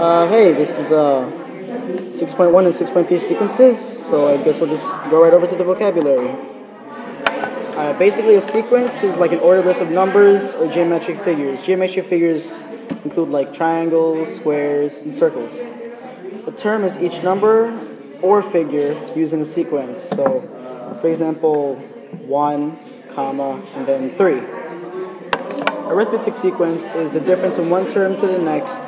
Hey, this is 6.1 and 6.3 sequences, so I guess we'll just go right over to the vocabulary. Basically, a sequence is like an ordered list of numbers or geometric figures. Geometric figures include like triangles, squares, and circles. A term is each number or figure used in a sequence. So, for example, 1, comma, and then 3. Arithmetic sequence is the difference in one term to the next,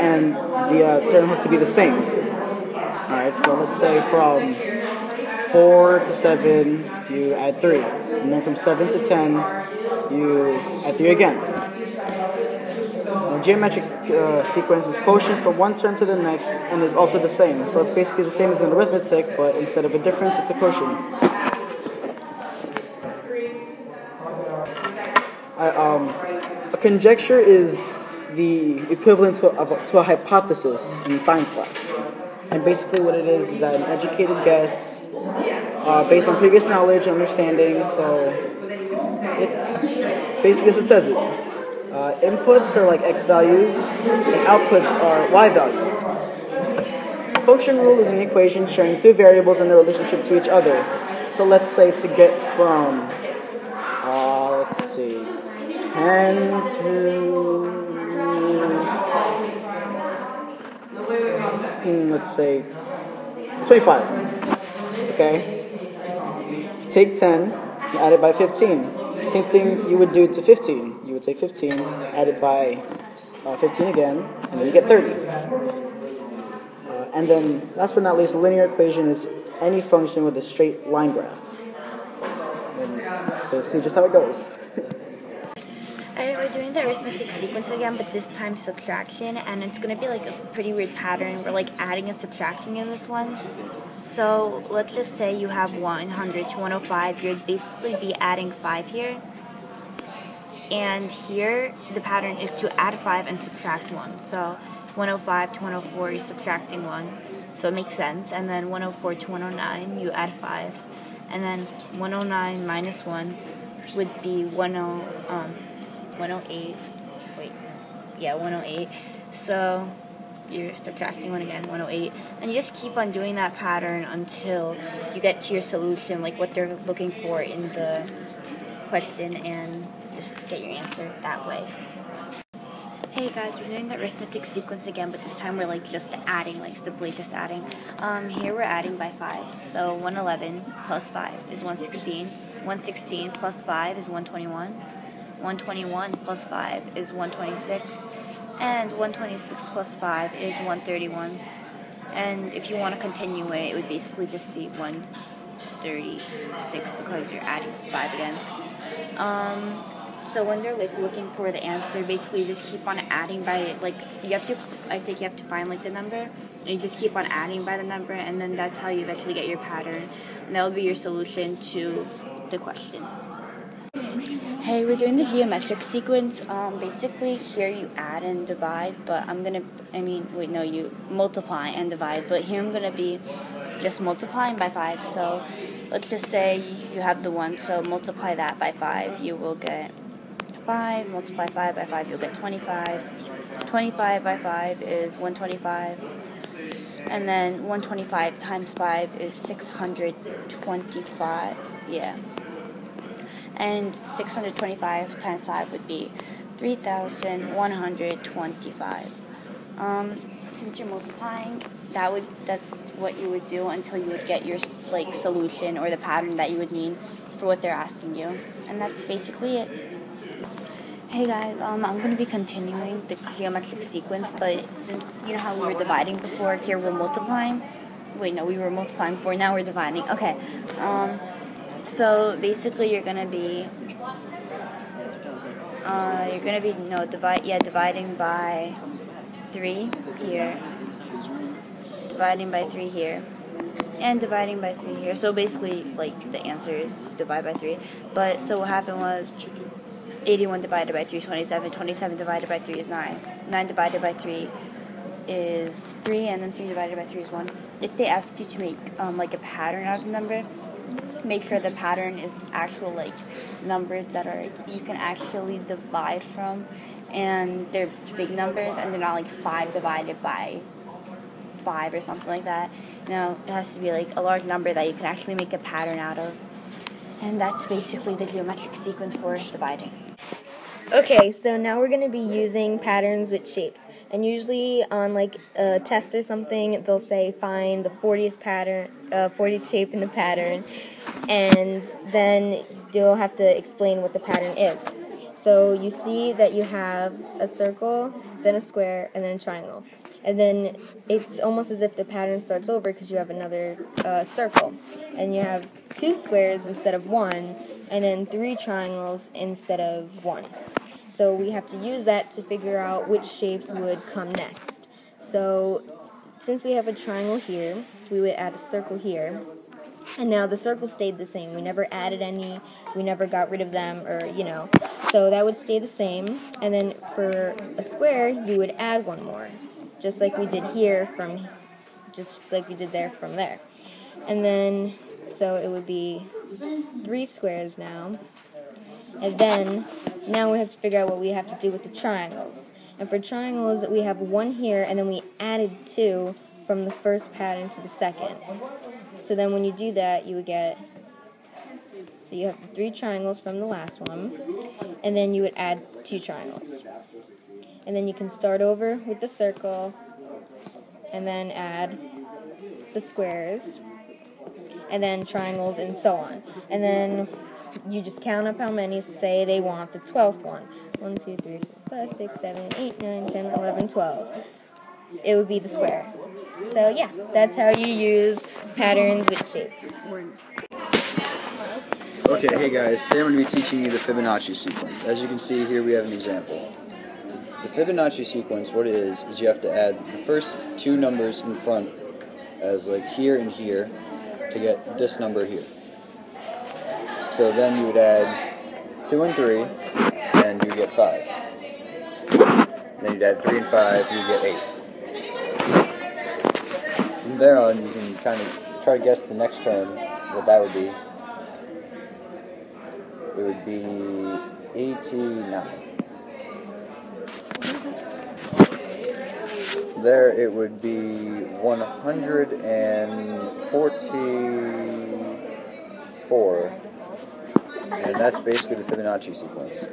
and the term has to be the same. Alright, so let's say from 4 to 7, you add 3. And then from 7 to 10, you add 3 again. A geometric sequence is quotient from one term to the next and is also the same. So it's basically the same as in arithmetic, but instead of a difference, it's a quotient. A conjecture is the equivalent to a hypothesis in science class. And basically what it is that an educated guess based on previous knowledge and understanding. So it's basically as it says it. Inputs are like x values, and outputs are y values. A function rule is an equation sharing two variables and their relationship to each other. So let's say to get from, 10 to, let's say, 25. Okay? You take 10, you add it by 15. Same thing you would do to 15. You would take 15, add it by 15 again, and then you get 30. And then, last but not least, a linear equation is any function with a straight line graph. And that's basically just how it goes. We're doing the arithmetic sequence again, but this time subtraction, and it's going to be like a pretty weird pattern. We're like adding and subtracting in this one. So let's just say you have 100 to 105. You'd basically be adding 5 here. And here, the pattern is to add 5 and subtract 1. So 105 to 104, you're subtracting 1. So it makes sense. And then 104 to 109, you add 5. And then 109 minus 1 would be 108. 108. So you're subtracting 1 again, 108. And you just keep on doing that pattern until you get to your solution, like what they're looking for in the question, and just get your answer that way. Hey guys, we're doing the arithmetic sequence again, but this time we're like just adding, like simply just adding. Here we're adding by 5. So 111 plus 5 is 116. 116 plus 5 is 121. 121 plus 5 is 126. And 126 plus 5 is 131. And if you want to continue it, it would basically just be 136 because you're adding 5 again. So when they're like looking for the answer, basically you just keep on adding by like I think you have to find like the number, and you just keep on adding by the number, and then that's how you eventually get your pattern, and that will be your solution to the question. Hey, we're doing the geometric sequence. Basically here you add and divide, but you multiply and divide, but here I'm gonna be just multiplying by 5. So let's just say you have the 1, so multiply that by 5, you will get 5, multiply 5 by 5, you'll get 25. 25 by 5 is 125. And then 125 times 5 is 625. Yeah. And 625 times 5 would be 3,125. Since you're multiplying, that's what you would do until you would get your like solution or the pattern that you would need for what they're asking you. And that's basically it. Hey guys, I'm going to be continuing the geometric sequence, but since you know how we were dividing before, here we're multiplying. Wait, no, we were multiplying before, now we're dividing. Okay, so basically you're going to be, dividing by 3 here, dividing by 3 here, and dividing by 3 here. So basically, like, the answer is divide by 3. But, so what happened was, 81 divided by 3 is 27, 27 divided by 3 is 9, 9 divided by 3 is 3, and then 3 divided by 3 is 1. If they ask you to make, like, a pattern out of the number, make sure the pattern is actual, like, numbers that are you can actually divide from, and they're big numbers, and they're not like 5 divided by 5 or something like that. You know, it has to be like a large number that you can actually make a pattern out of. And that's basically the geometric sequence for dividing. Okay, so now we're going to be using patterns with shapes. And usually on like a test or something, they'll say find the 40th pattern, 40th shape in the pattern, and then you'll have to explain what the pattern is. So you see that you have a circle, then a square, and then a triangle. And then it's almost as if the pattern starts over because you have another circle. And you have 2 squares instead of 1, and then 3 triangles instead of 1. So we have to use that to figure out which shapes would come next. So since we have a triangle here, we would add a circle here. And now the circle stayed the same. We never added any, we never got rid of them, or, you know. So that would stay the same. And then for a square, you would add one more, just like we did here just like we did there from there. And then, so it would be 3 squares now. And then, now we have to figure out what we have to do with the triangles. And for triangles, we have 1 here, and then we added 2 from the first pattern to the second. So then when you do that, you would get, so you have the 3 triangles from the last one, and then you would add 2 triangles. And then you can start over with the circle, and then add the squares, and then triangles, and so on. And then you just count up how many, so say they want the 12th one. 1, 2, 3, 4, 5, 6, 7, 8, 9, 10, 11, 12. It would be the square. So yeah, that's how you use patterns with shapes. Okay, hey guys, today I'm going to be teaching you the Fibonacci sequence. As you can see here, we have an example. The Fibonacci sequence, what it is you have to add the first 2 numbers in front, as like here and here, to get this number here. So then you would add 2 and 3, and you get 5. And then you'd add 3 and 5, you get 8. From there on, you can kind of try to guess the next term, what that would be. It would be 89. There it would be 144. And that's basically the Fibonacci sequence.